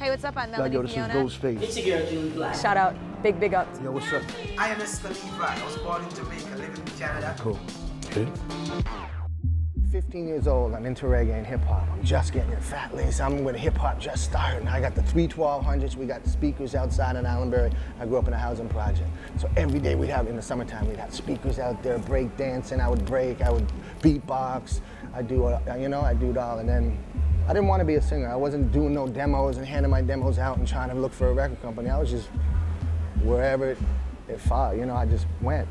Hey, what's up? I'm Melody Yo, this Fiona. is Ghostface. It's your girl, June Black. Shout out. Big up. Yo, what's up? I am Mr. Levi. I was born in Jamaica, living in Canada. Cool. Okay. 15 years old, I'm into reggae and hip hop. I'm just getting it fat lace. I'm with hip hop just starting. I got the 31200s, we got speakers outside in Allenbury. I grew up in a housing project. So every day we'd have, in the summertime, we'd have speakers out there, break dancing. I would break, I would beatbox. I do it all. And then I didn't want to be a singer. I wasn't doing no demos and handing my demos out and trying to look for a record company. I was just wherever it fell, I just went.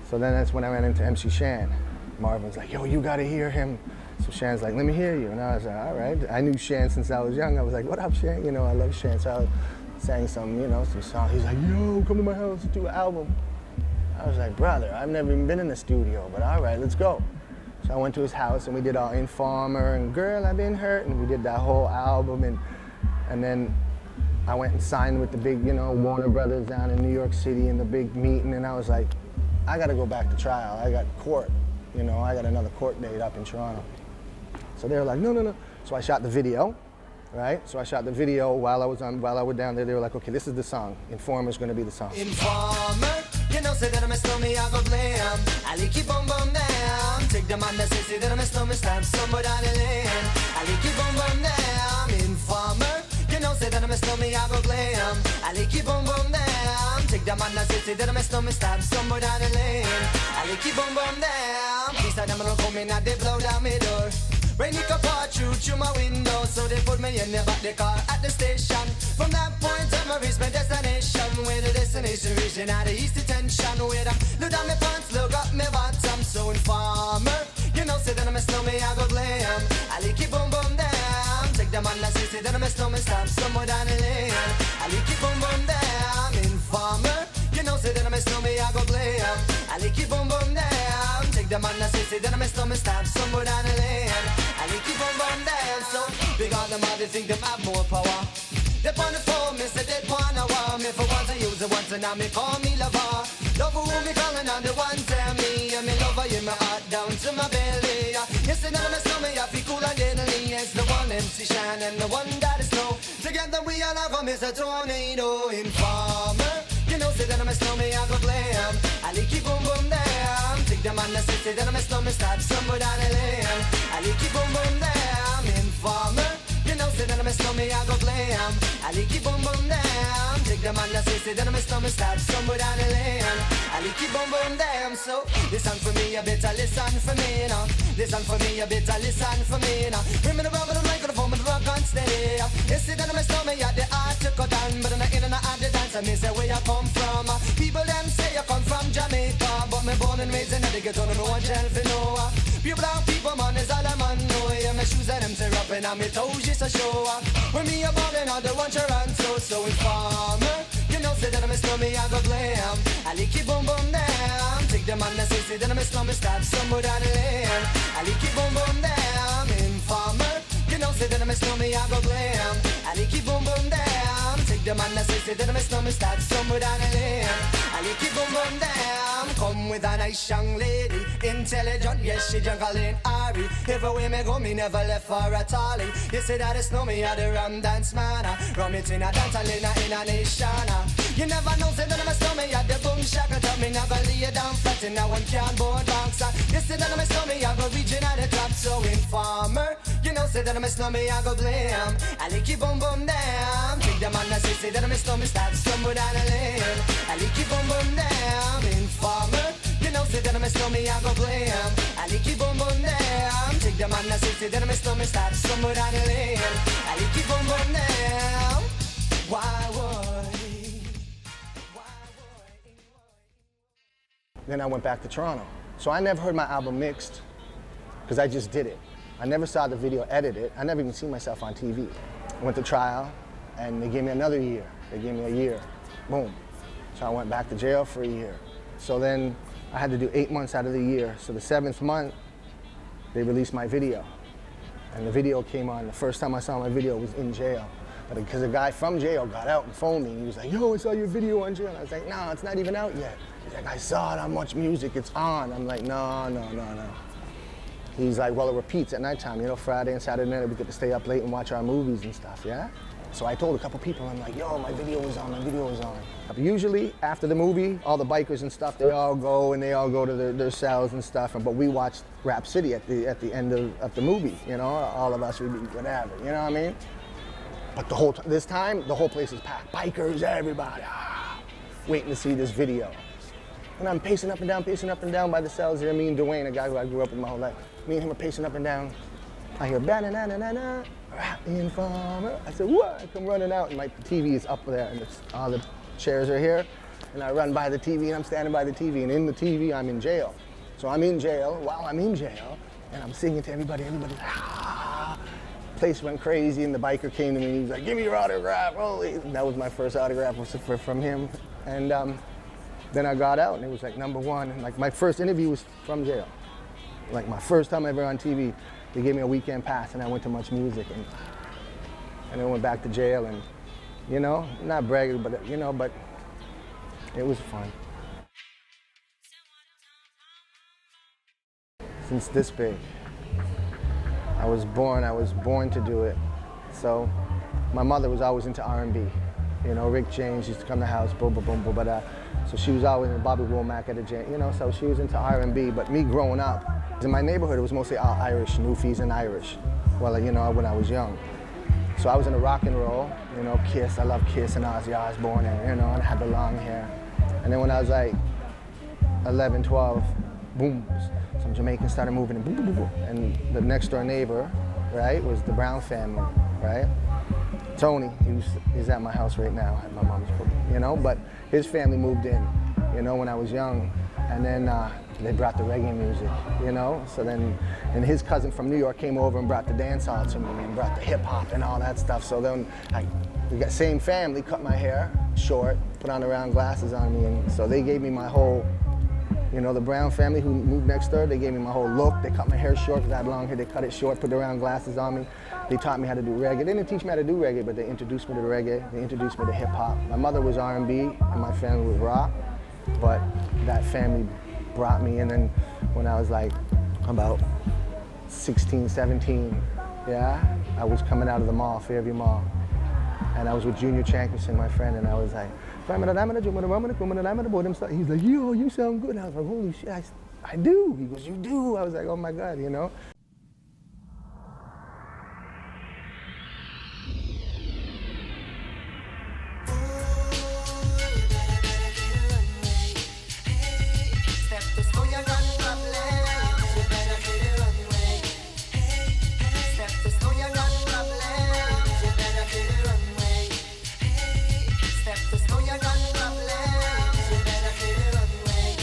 So then that's when I ran into MC Shan. Marvin's like, yo, you gotta hear him. So Shan's like, let me hear you. And I was like, all right. I knew Shan since I was young. I was like, what up, Shan? I love Shan. So I sang some songs. He's like, yo, come to my house, do an album. I was like, brother, I've never even been in the studio, but all right, let's go. So I went to his house and we did all Informer and Girl, I've Been Hurt, and we did that whole album. And then I went and signed with the big, Warner Brothers down in New York City in the big meeting, and I was like, I gotta go back to trial. I got court. I got another court date up in Toronto. So they were like, no. So I shot the video, right? So I shot the video while I was down there. They were like, okay, this is the song. Informer's gonna be the song. Informer, say that I'm a snowman, I go blame. I keep on down. Take the man that say that I'm a snowman, stamp somewhere down the lane. I keep on down. Informer, say that I'm a snowman, I go blame. I keep on down. Take the man that say that I'm a snowman, stamp somewhere down the lane. I keep on down. These are them gonna come in and they blow down my door. Rain it can pour through my window, so they put me in the back the car at the station. From that point on, I reached my destination. Where the destination region at the east detention. Where I look down my pants, look up my bottom. So Informer, say that I'm a snowman, I go blame. I keep on down. Take the man that say that I'm a snowman, stamp somewhere down the lane. I keep on down. Informer, say that I'm a snowman, I go blame. I keep on down. Take the man that say that I'm a snowman, stamp somewhere down the lane. I keep on down. So big on them all, they think them have more power. They on the phone, me say they wanna war me. For once I use it once and now me call me lover. Lover who me calling on the one tell me. And me lover in my heart down to my belly. Yes, and I'm a snowman, I feel cool and deadly. It's the one MC Shine and the one that is snow. Together we all have a Mr. Tornado. Informer, say that I'm a snowman, I go blame. I keep boom down. Take the man that say that I'm a snowman, start somewhere down the lane. I keep boom down. Informer, say that I'm a snowman, I go blame. I keep boom down. Take the man that say that I'm a snowman, start somewhere down the lane. I keep boom down. So listen for me, you better listen for me now. Listen for me, you better listen for me now. Bring me the rubber, the microphone, with the rock on steady. You see that I'm a snowman, yeah, the art to cut down, but I'm not in and out the dance. I mean, say where you come from. People them say you come from Jamaica, but me born and raised in the ghetto, no one tell for no. Pure brown people, man, is all I'm on. No, yeah, my shoes and them tear up and I'm toes just a show. When me a ballin', all the one Toronto, so Informer, say that I'm a snowman, I go blame. I keep boom down. Take the man that say that I'm a snowman, start somewhere down the lane. I keep boom down. Informer, say that I'm a snowman, I go blame. I keep boom down. Take the man that say that I'm a snowman, start somewhere down the lane. I keep boom down. Come with a nice young lady, intelligent, yes, she juggling Ari. Everywhere me go, me never left for a tally. You say that it's me, I the rum dance man. Rum it in a dance, I in a nation. You never know, say that I'm a snowman, I the boom shaka. Tell me never lay you down flat in a one can board box. You say that I'm a snowman, I go region at the top. So Informer, say that I'm a snowman, I go blame. I keep boom down. Take the man that say that I'm a snowman, start somewhere down the lane. I keep boom down. Informer, say that I'm a snowman, I go blame. I keep boom down. Take the man that say that I'm a snowman, start somewhere down the lane. I keep boom down. Why would? Then I went back to Toronto. So I never heard my album mixed, because I just did it. I never saw the video edited. I never even seen myself on TV. I went to trial, and they gave me another year. They gave me a year. Boom. So I went back to jail for a year. So then I had to do 8 months out of the year. So the 7th month, they released my video. And the video came on. The first time I saw my video was in jail. But because a guy from jail got out and phoned me, and he was like, yo, I saw your video on jail. And I was like, no, it's not even out yet. He's like, I saw it on Much Music, it's on. I'm like, no. He's like, well, it repeats at nighttime. Friday and Saturday night, we get to stay up late and watch our movies and stuff, yeah? So I told a couple people, I'm like, yo, my video was on, my video was on. Usually after the movie, all the bikers and stuff, they all go to their cells and stuff. But we watched Rap City at the end of the movie, you know, all of us would be whatever, you know what I mean? But this time, the whole place is packed. Bikers, everybody, waiting to see this video. And I'm pacing up and down by the cells there. Me and Dwayne, a guy who I grew up with my whole life, me and him are pacing up and down. I hear ba-na-na-na-na-na, rap informer. I said, what? I come running out, and my TV is up there, and all the chairs are here. And I run by the TV, and I'm standing by the TV, and in the TV, I'm in jail. So I'm in jail, while I'm in jail, and I'm singing to everybody, everybody's like, Place went crazy, and the biker came to me, and he was like, give me your autograph. Holy. That was my first autograph from him. And then I got out, and it was like #1. And like my first interview was from jail. Like my first time ever on TV. They gave me a weekend pass, and I went to Much Music, and then went back to jail, and you know, not bragging, but you know, but it was fun. Since this big, I was born to do it. So my mother was always into R&B. You know, Rick James used to come to the house, boom, boom, boom, boom, but so she was always in Bobby Womack at a jam, you know, so she was into R&B. But me growing up, in my neighborhood, it was mostly all Irish, Newfies and Irish. Well, you know, when I was young. So I was into rock and roll, you know, Kiss, I love Kiss and Ozzy Osbourne, and you know, and I had the long hair. And then when I was like 11, 12, boom, some Jamaicans started moving, and boom, boom, boom, boom. And the next door neighbor, right, was the Brown family, right? Tony, he's at my house right now, at my mom's, you know, but his family moved in, you know, when I was young. And then they brought the reggae music, you know? So then, and his cousin from New York came over and brought the dance hall to me and brought the hip hop and all that stuff. So then we got same family, cut my hair short, put on the round glasses on me. And so they gave me my whole, you know, the Brown family who moved next door, they gave me my whole look. They cut my hair short because I had long hair. They cut it short, put the round glasses on me. They taught me how to do reggae. They didn't teach me how to do reggae, but they introduced me to reggae. They introduced me to hip hop. My mother was R&B and my family was rock, but that family brought me in. And when I was like about 16, 17, yeah, I was coming out of the mall, Fairview Mall. And I was with Junior Chankerson, my friend, and I was like, he's like, yo, you sound good. And I was like, holy shit, I do. He goes, you do. I was like, oh my God, you know? Step the snow, you got problem. You better clear the runway. Step the snow, you got problem. You better clear the runway. Step the snow, you got problem. You better clear the runway.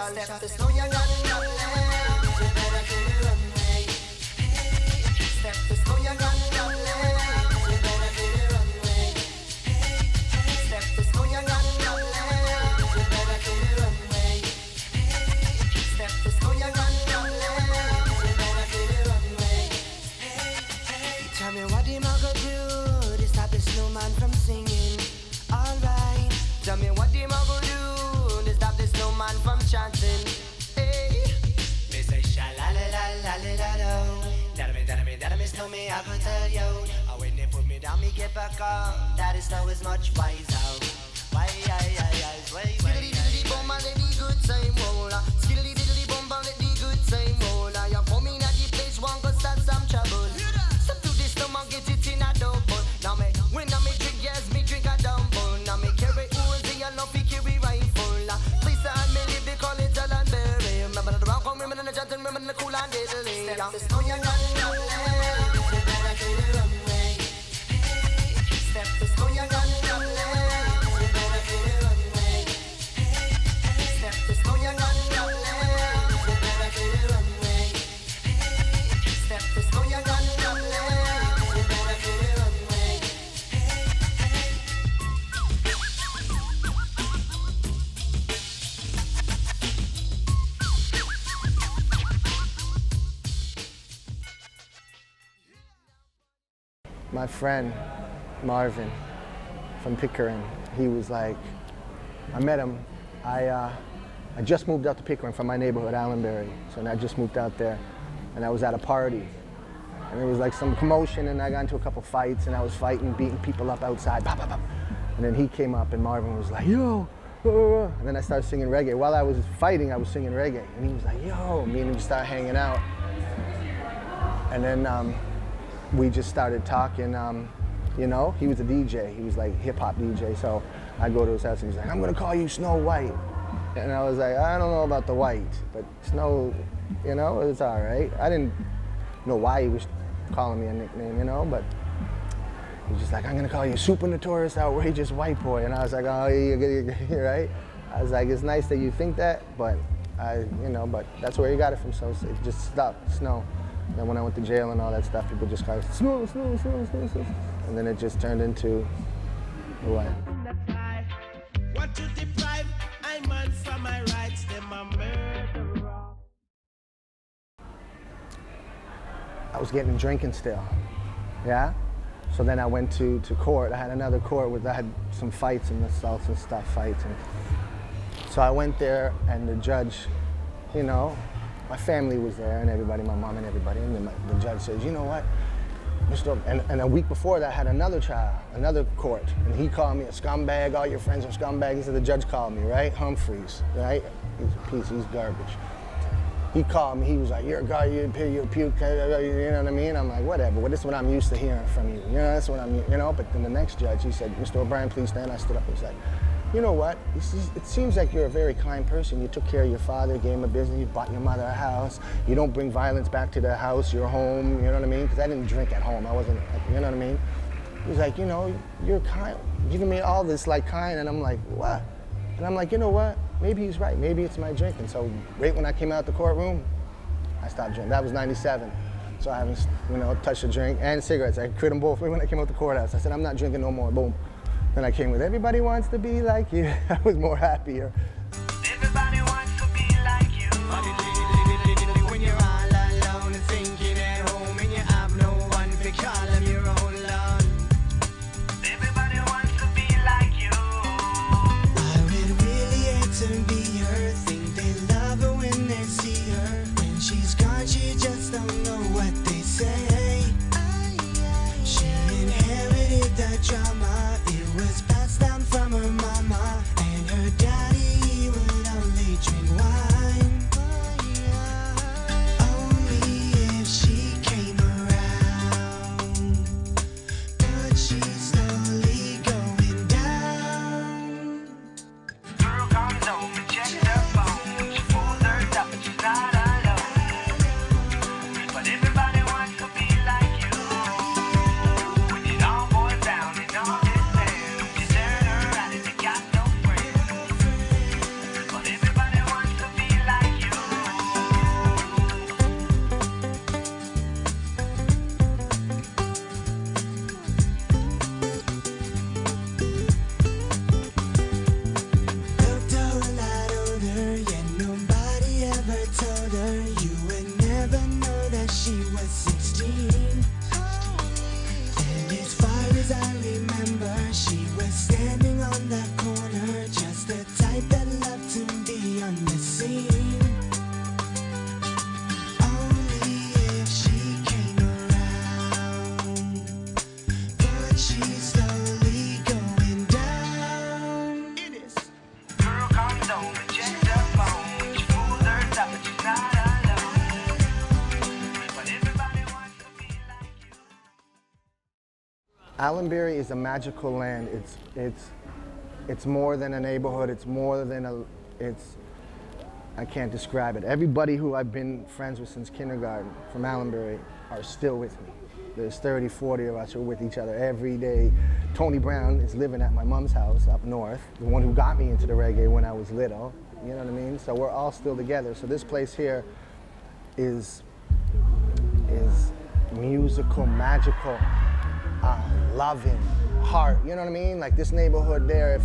Step the snow, you got problem. You better clear the runway. Tell me what him a go do to stop the snowman from singing. Alright. Tell me what him a go do to stop the snowman from chanting. Hey, me say sha la la la la la la la. That me snow me I go tell you. When they put me down, me get back up. That is snow is much wiser. Why Skiddly diddly bomb and let the good time roll. Skiddly diddly bomb and let the good time roll. You come in at the place, one go start some trouble. Step to this stomach, get it in a double. Now me when I me drink, yes me drink a dumble. Now me carry Uzi and no fi carry rifle. Please I me live the college and berry. Remember the round come, remember the jantin, remember the cool and diddly. Step the snow, you got problem. You better clear the runway. Step the snow, you got problem. You better clear the runway. Step the snow, you got problem. You better clear the runway. Step the snow, you got problem. my friend, Marvin, from Pickering, he was like, I met him, I just moved out to Pickering from my neighborhood, Allenbury. So I just moved out there, and I was at a party. And there was like some commotion, and I got into a couple fights, and I was fighting, beating people up outside, bah, bah, bah. And then he came up, and Marvin was like, yo, and then I started singing reggae. While I was fighting, I was singing reggae. And he was like, yo, me and him started hanging out. And then we just started talking, you know, he was a DJ. He was like hip hop DJ. So I go to his house and he's like, I'm gonna call you Snow White. And I was like, I don't know about the white, but Snow, you know, it was all right. I didn't know why he was calling me a nickname, you know, but he's just like, I'm gonna call you Super Notorious Outrageous White Boy. And I was like, oh, you're right? I was like, it's nice that you think that, but you know, but that's where you got it from, so it just stopped, Snow. And then when I went to jail and all that stuff, people just called it Snow, Snow, Snow, Snow, Snow. And then it just turned into what? Want to deprive I man from my rights, them a murderer. I was getting drinking still, yeah? So then I went to court. I had another court where I had some fights and assaults and stuff, fights. And so I went there, and the judge, you know, my family was there and everybody, my mom and everybody, and then the judge says, you know what, Mr. And a week before that I had another trial, another court, and he called me a scumbag, all your friends are scumbags. So the judge called me, right? Humphreys, right? He's a piece, he's garbage. He called me, he was like, you're a guy, you're puke, you know what I mean? I'm like, whatever, well, this is what I'm used to hearing from you. You know, that's what I'm, you know, but then the next judge, he said, Mr. O'Brien, please stand. I stood up, he was like, you know what, it seems like you're a very kind person. You took care of your father, gave him a business, you bought your mother a house, you don't bring violence back to the house, your home, you know what I mean? Because I didn't drink at home, I wasn't, you know what I mean? He was like, you know, you're kind, giving me all this like kind, and I'm like, what? And I'm like, you know what, maybe he's right, maybe it's my drinking. So right when I came out the courtroom, I stopped drinking. That was 97. So I haven't, you know, touched a drink and cigarettes. I quit them both right when I came out the courthouse. I said, I'm not drinking no more, boom. Then I came with everybody wants to be like you. I was more happier. Everybody wants to be like you. When you're all alone and thinking at home and you have no one to call them your own love. Everybody wants to be like you. I would really hate to be her. Think they love her when they see her. When she's gone, she just don't know what they say. She inherited the drama. Was passed down from her mama, and her daddy, he would only drink wine. Only if she came around, but she's slowly going down. Girl comes home and checks her phone. She pulls her up and she's not alone. But everybody wants to be like you. When it all boils down and all Allenbury is a magical land. It's more than a neighborhood. It's more than I can't describe it. Everybody who I've been friends with since kindergarten from Allenbury are still with me. There's 30, 40 of us who are with each other every day. Tony Brown is living at my mom's house up north, the one who got me into the reggae when I was little. You know what I mean? So we're all still together. So this place here is musical, magical, loving, heart. You know what I mean? Like this neighborhood there,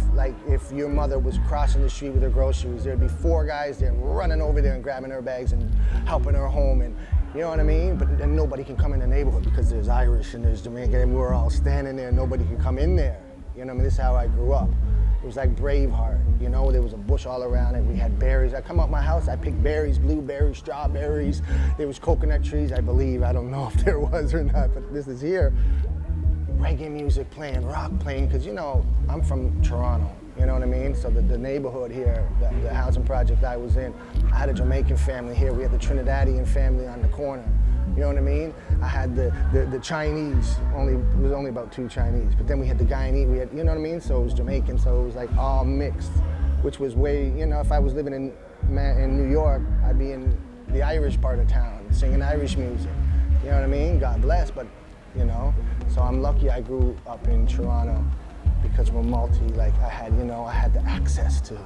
if your mother was crossing the street with her groceries, there'd be 4 guys there running over there and grabbing her bags and helping her home. And You know what I mean? But then nobody can come in the neighborhood because there's Irish and there's Jamaican, and we're all standing there. Nobody can come in there. You know what I mean? This is how I grew up. It was like Braveheart, you know? There was a bush all around it. We had berries. I come out my house, I picked berries, blueberries, strawberries. There was coconut trees, I believe. I don't know if there was or not, but this is here. Reggae music playing, rock playing, because, you know, I'm from Toronto. You know what I mean? So the neighborhood here, the housing project I was in, I had a Jamaican family here. We had the Trinidadian family on the corner. You know what I mean? I had the Chinese, it was only about 2 Chinese, but then we had the Guyanese, we had, you know what I mean? So it was Jamaican, so it was like all mixed, which was way, you know, if I was living in New York, I'd be in the Irish part of town, singing Irish music. You know what I mean? God bless, but, you know, so I'm lucky I grew up in Toronto, because we're like I had the access to,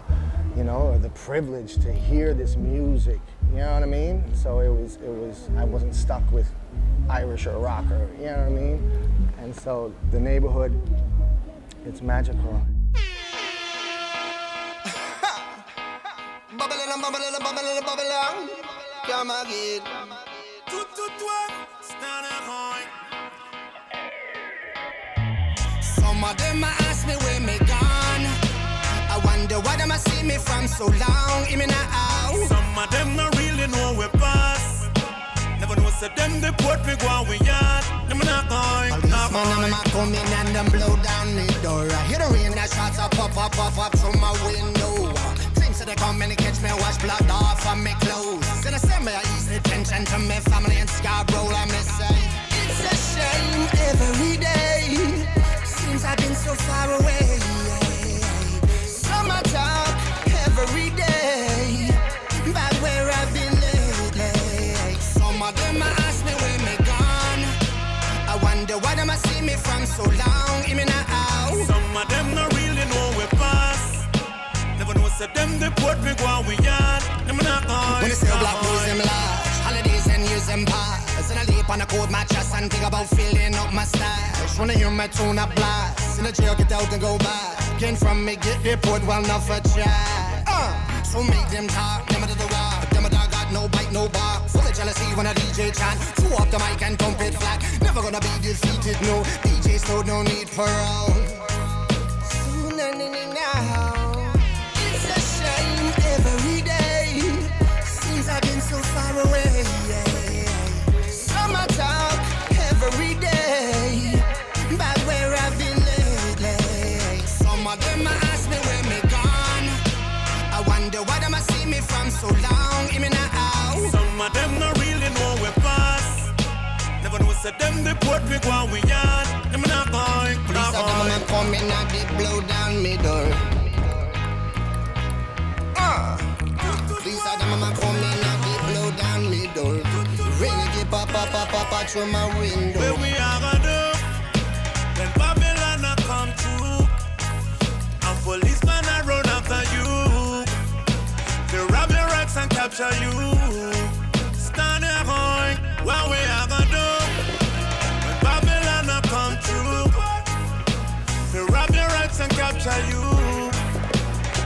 you know, or the privilege to hear this music, you know what I mean? So it was, I wasn't stuck with Irish or rock or, you know what I mean? And so the neighborhood, it's magical. Bubble, come again. Some of them ask me where me gone. I wonder why them see me from so long. Give me now. Some of them not really know we pass. Never know say them deport me go we yard. Them not going. Policeman them come in and them blow down the door. I hear the rain that shots up through my window. Claims that they come and they catch me wash blood off of me clothes. Then I send me a easy attention to me family and Scarborough. I may say it's a shame every day. Seems I've been so far away. Summer talk every day about where I've been lately. Some of them ask me where me gone. I wonder why them see me from so long. Give me now. Some of them not really know we pass. Never know say them deport me go we yard. Them not going. When you say black news them large, holidays and years them pass. And I leap on a cold mattress and think about filling up my stash. Wanna hear my tune a blast. In the jail, get out and go back. Gain from me, get report, well, not for chat. So make them talk, them to the rock. Them dog got no bite, no bark. Full of jealousy when a DJ chant. Throw up the mic and pump it flat. Never gonna be defeated, no. DJs told no need for all. So now, it's a shame every day. Seems I've been so far away. Summer talk every day about where I've been lately. Some of them ask me where me gone. I wonder why them see me from so long. Give me now. Some of them not really know we pass. Never know say them deport me go we yard. Them not going. Police are them come in and they blow down me door. Police are them come in and they blow down me door. Reggae pop through my window. Where we are gonna do when Babylon a come through and policemen a run after you. They rob your racks and capture you. Stand there going, what we are gonna do when Babylon a come through? They rob your racks and capture you.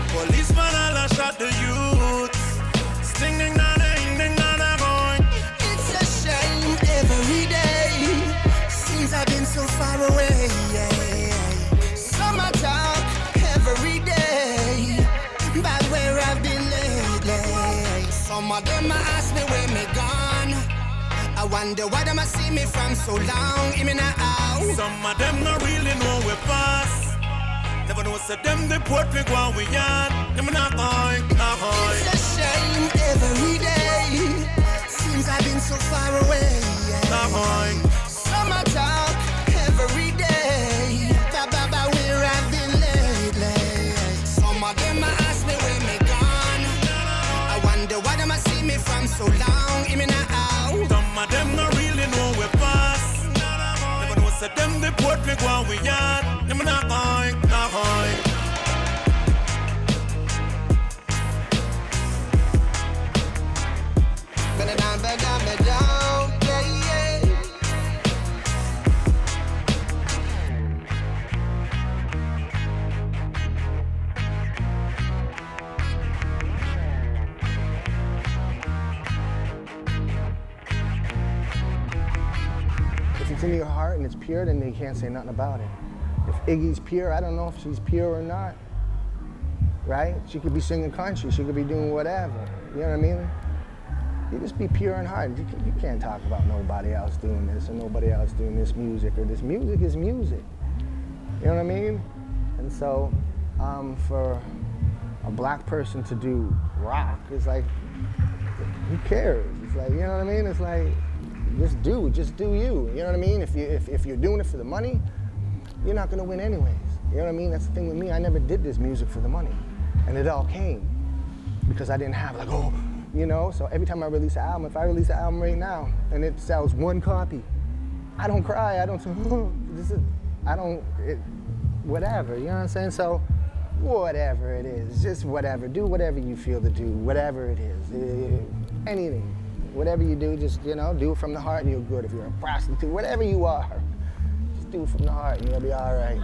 Policemen all a shot the youth. Sting ding na ding ding na going. It's a shame every day. Seems I've been so far away. Summer talk every day about where I've been lately. Some of them ask me where me gone. I wonder why them see me from so long. Give me now. Some of them not really know we pass. Never know say them deport me go we yard. Them not going. It's a shame every day. Seems I've been so far away. Summer talk every day about where I've been lately. Some of them ask me where me gone. I wonder why them see me from so long. Give me now. Some of them not really know we pass. Never know say them deport me go we yard. Them not going. Better down, yeah. it's in your heart and it's pure, then they can't say nothing about it. If Iggy's pure, I don't know if she's pure or not, right? She could be singing country, she could be doing whatever, you know what I mean? You just be pure in heart. You can't talk about nobody else doing this or nobody else doing this music, or this music is music. You know what I mean? And so for a black person to do rock, it's like, who cares? It's like, you know what I mean? It's like, just do you. You know what I mean? If you're doing it for the money, you're not gonna win anyways. You know what I mean? That's the thing with me. I never did this music for the money. And it all came because I didn't have like, oh, you know? So every time I release an album, if I release an album right now and it sells one copy, I don't cry, I don't say, oh, whatever, you know what I'm saying? So whatever it is, just whatever, do whatever you feel to do, whatever it is, anything. Whatever you do, just, you know, do it from the heart and you're good. If you're a prostitute, whatever you are, just do it from the heart and you'll be all right.